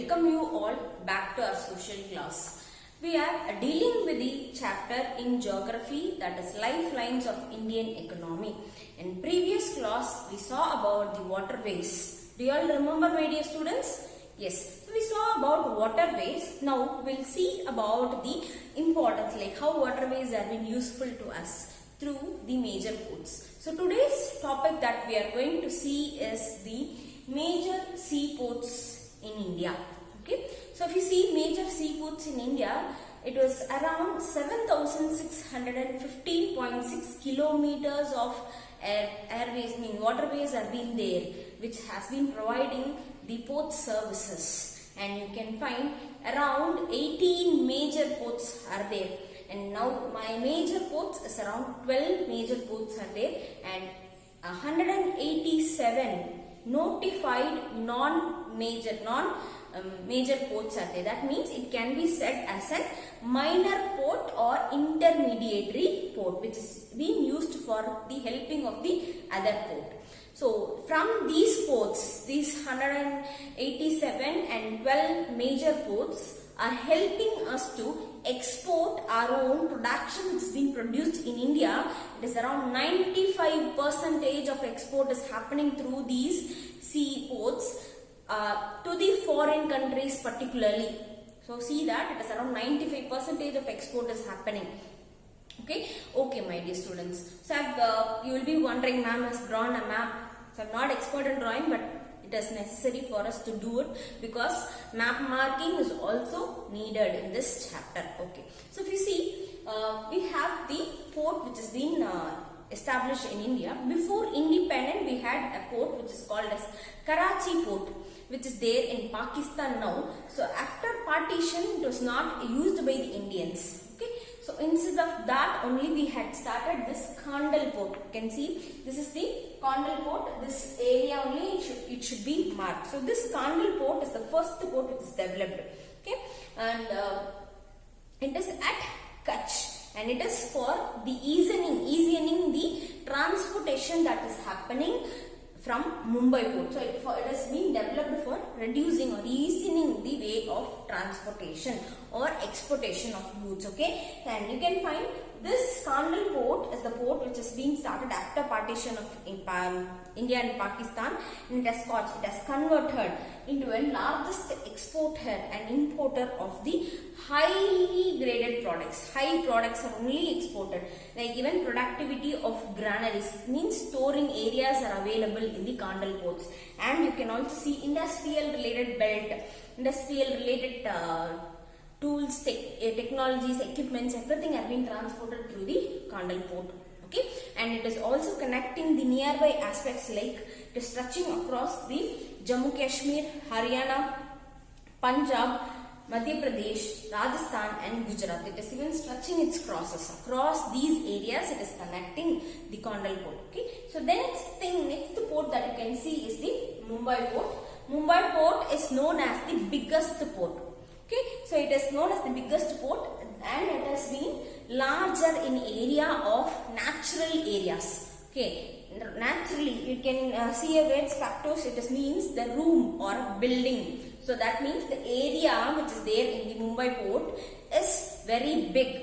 welcome you all back to our social class. We are dealing with the chapter in geography, that is lifelines of Indian economy. In previous class we saw about the waterways. Do you all remember, my dear students? Yes, we saw about waterways. Now we'll see about the importance, like how waterways have been useful to us through the major ports. So today's topic that we are going to see is the major seaports in India. Okay, so if you see major seaports in India, it was around 7,615.6 kilometers of waterways have been there, which has been providing the port services, and you can find around 18 major ports are there. And now my major ports is around 12 major ports are there, and 187 notified non-major ports are there. That means it can be said as a minor port or intermediary port, which is being used for the helping of the other port. So from these ports, these 187 and 12 major ports are helping us to export our own production which is being produced in India. It is around 95% of export is happening through these seaports to the foreign countries particularly. So see that it is around 95% of export is happening. Okay, my dear students. So you will be wondering, ma'am has drawn a map. So I am not expert in drawing, but it is necessary for us to do it because map marking is also needed in this chapter. Okay, so if you see, we have the port which has been established in India. Before independence, we had a port which is called as Karachi port, which is there in Pakistan now. So after partition, it was not used by the Indians. Okay, so instead of that only we had started this Kandal port. You can see this is the Kandal port. This area only it should be marked. So this Kandal port is the first port which is developed. Okay, and it is at Kutch, and it is for the easing the transportation that is happening from Mumbai port. So it has been developed for reducing or easing the way of transportation or exportation of goods. Okay, and you can find this Kandal port is the port which is being started after partition of India and Pakistan, and it has converted into a largest exporter and importer of the highly graded products. High products are only exported, like even productivity of granaries, means storing areas are available in the Kandal ports. And you can also see industrial related belt, industrial related tools, technologies, equipments, everything have been transported through the Kandal port. Okay, and it is also connecting the nearby aspects, like it is stretching across the Jammu Kashmir, Haryana, Punjab, Madhya Pradesh, Rajasthan and Gujarat. It is even stretching its crosses across these areas. It is connecting the Kandal port. Okay, so the next port that you can see is the Mumbai port. Mumbai port is known as the biggest port. Okay, so it is known as the biggest port, and it has been larger in area of natural areas. Okay, naturally you can see a word factors. It means the room or building. So that means the area which is there in the Mumbai port is very big.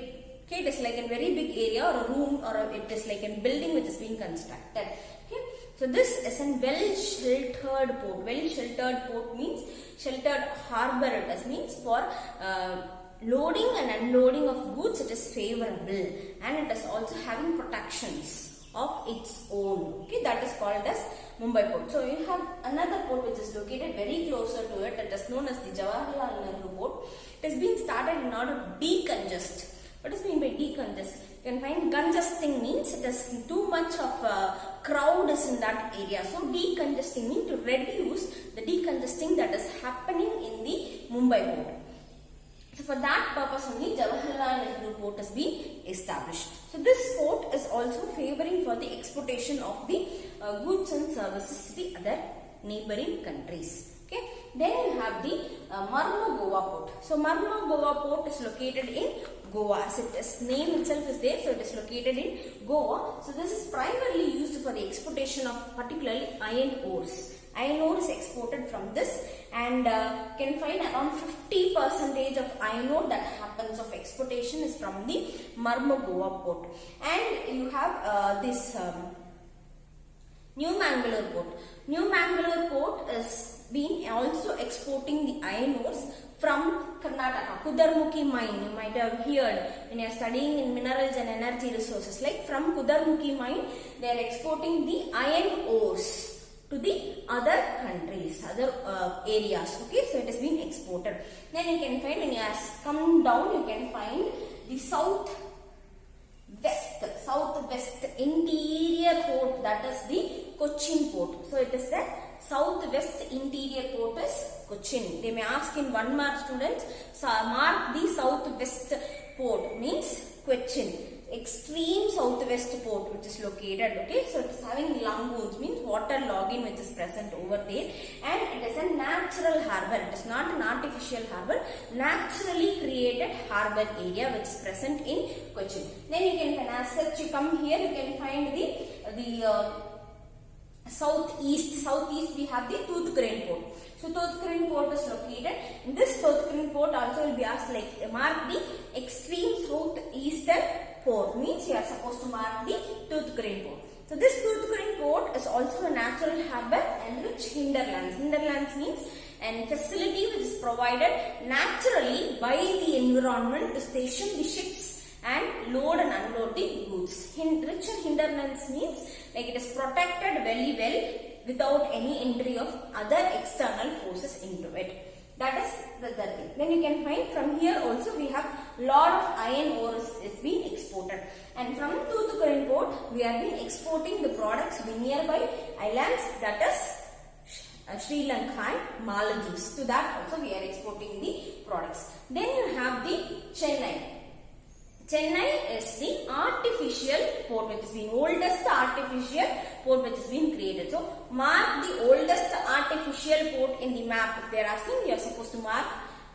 Okay, it is like a very big area or a room, or it is like a building which is being constructed. Okay, so this is a well-sheltered port. Well-sheltered port means sheltered harbor. It means for loading and unloading of goods it is favorable, and it is also having protections of its own. Okay, that is called as Mumbai port. So you have another port which is located very closer to it. It is known as the Jawaharlal Nehru port. It has been started in order to decongest. What is mean by decongest? You can find congesting means it is too much of a crowd is in that area. So decongesting means to reduce the decongesting that is happening in the Mumbai port. So for that purpose only Jawaharlal Nehru port has been established. So this port is also favoring for the exportation of the goods and services to the other neighboring countries. Okay, then you have the Mormugao port. So Mormugao port is located in Goa, as its name itself is there. So it is located in Goa. So this is primarily used for the exportation of particularly iron ores. Iron ore is exported from this and you can find around 50% of iron ore that happens of exportation is from the Mormugao port. And you have this New Mangalore port. New Mangalore port is been also exporting the iron ores from Karnataka. Kudarmukhi mine, you might have heard when you are studying in minerals and energy resources. Like from Kudarmukhi mine, they are exporting the iron ores to the other countries, other areas. Okay, so it has been exported. Then you can find, when you come down, you can find the southwest interior port, that is the Cochin port. So it is the southwest interior port is Cochin. They may ask in 1 mark students, so mark the southwest port means Cochin. Extreme southwest port which is located, okay, so it is having lagoons, means water logging which is present over there, and it is a natural harbour. It is not an artificial harbour, naturally created harbour area which is present in Cochin. Then you can, as such, you come here, you can find the southeast we have the Toothcrane port. So Toothcrane port is located. In this Toothcrane port also will be asked, like, mark the extreme southeastern port, means you are supposed to mark the Toothcrane port. So this Toothcrane port is also a natural harbour and rich hinterlands. Hinterlands means a facility which is provided naturally by the environment to station the ships and load and unload the goods. Rich and hinterlands means like it is protected very well without any entry of other external forces into it. That is the third thing. Then you can find from here also we have lot of iron ores is being exported. And from Toothcrane port we have been exporting the products to the nearby islands, that is Sri Lanka and Maldives. To that also we are exporting the products. Then you have the Chennai. Chennai is the artificial port which has been oldest artificial port which has been created. So mark the oldest artificial port in the map. If they are asking, you are supposed to mark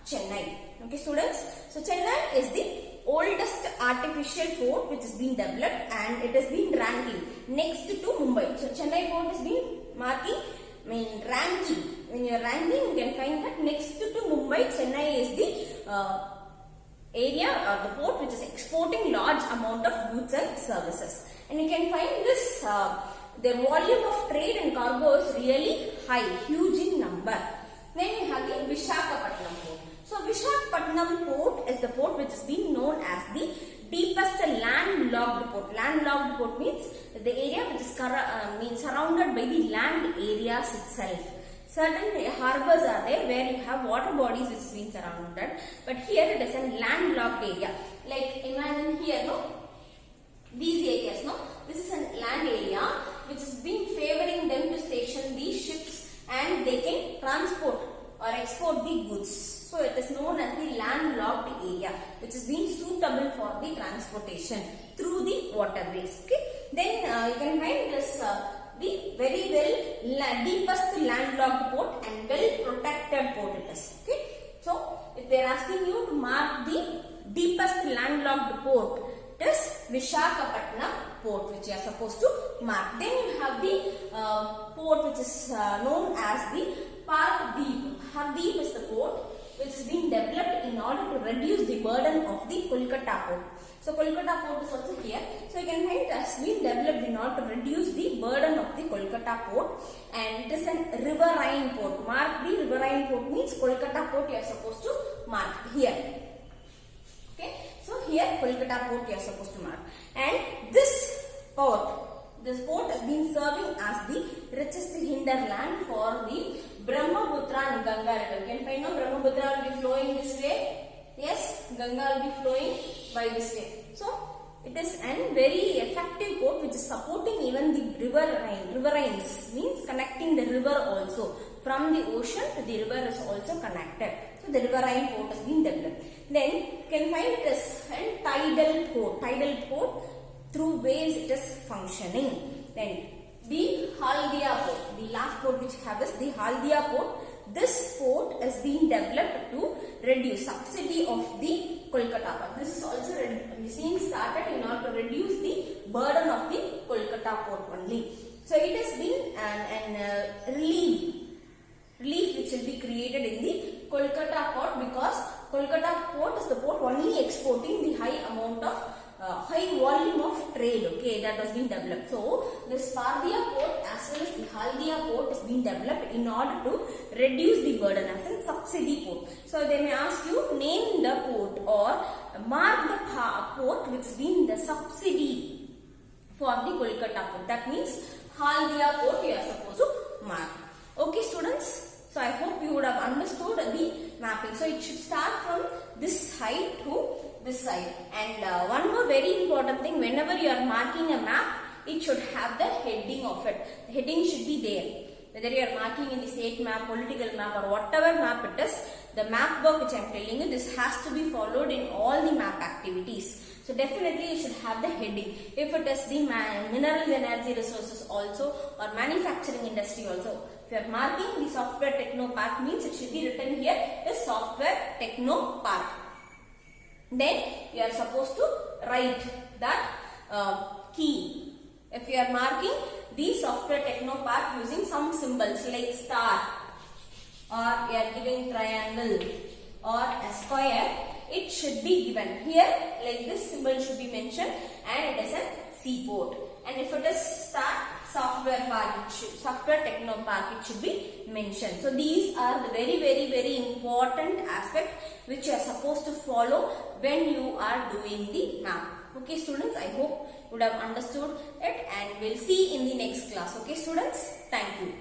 Chennai. Okay students. So Chennai is the oldest artificial port which has been developed and it has been ranking next to Mumbai. So Chennai port has been ranking. When you are ranking, you can find that next to Mumbai, Chennai is the area or the port which is exporting large amount of goods and services. And you can find this, their volume of trade and cargo is really high, huge in number. Then you have the Visakhapatnam port. So Visakhapatnam port is the port which is being known as the deepest landlocked port. Landlocked port means the area which is surrounded by the land areas itself. Certain harbors are there where you have water bodies which is being surrounded, but here it is a landlocked area. Like imagine here, no, these areas, no, this is a land area which is being favoring them to station these ships and they can transport or export the goods. So it is known as the landlocked area which is being suitable for the transportation through the waterways. Okay, then you can find this. The very well deepest landlocked port and well protected port it is. Okay, so if they are asking you to mark the deepest landlocked port, it is Visakhapatnam port which you are supposed to mark. Then you have the port which is known as the Paradip. Paradip is the port which is being developed in order to reduce the burden of the Kolkata port. So Kolkata port is also here. So you can find it has been developed in order to reduce the burden of the Kolkata port, and it is a riverine port. Mark the riverine port means Kolkata port you are supposed to mark here. Okay, so here Kolkata port you are supposed to mark. And this port has been serving as the richest hinterland for the Brahmaputra and Ganga river. You can find now Brahmaputra will be flowing this way. Yes, Ganga will be flowing by this way. So it is a very effective port which is supporting even the riverines means connecting the river also. From the ocean to the river is also connected. So the riverine port has been developed. Then you can find it as a tidal port. Tidal port, through waves it is functioning. Then the Haldia port, the last port which have is the Haldia port. This port is being developed to reduce subsidy of the Kolkata port. This is also being started in order to reduce the burden of the Kolkata port only. So it has been an relief relief which will be created in the Kolkata port, because Kolkata port is the port only exporting the high amount of high volume of trade, okay, that was being developed. So this Pardia port as well as the Haldia port is being developed in order to reduce the burden as a subsidy port. So they may ask you, name the port or mark the port which has been the subsidy for the Kolkata port. That means Haldia port you are supposed to mark. Okay students, so I hope you would have understood the mapping. So it should start from this side to this side. And one more very important thing, whenever you are marking a map, it should have the heading of it. The heading should be there. Whether you are marking in the state map, political map or whatever map it is, the map work which I am telling you, this has to be followed in all the map activities. So definitely you should have the heading. If it is the minerals, energy resources also or manufacturing industry also. If you are marking the software techno park, means it should be written here is software techno park. Then you are supposed to write that key. If you are marking the software techno park using some symbols like star, or you are giving triangle or a square, it should be given here like this symbol should be mentioned, and it is a seaport. And if it is star software park, software techno park, it should be mentioned. So these are the very important aspect which you are supposed to follow when you are doing the map. Okay students, I hope you would have understood it, and we'll see in the next class. Okay students, thank you.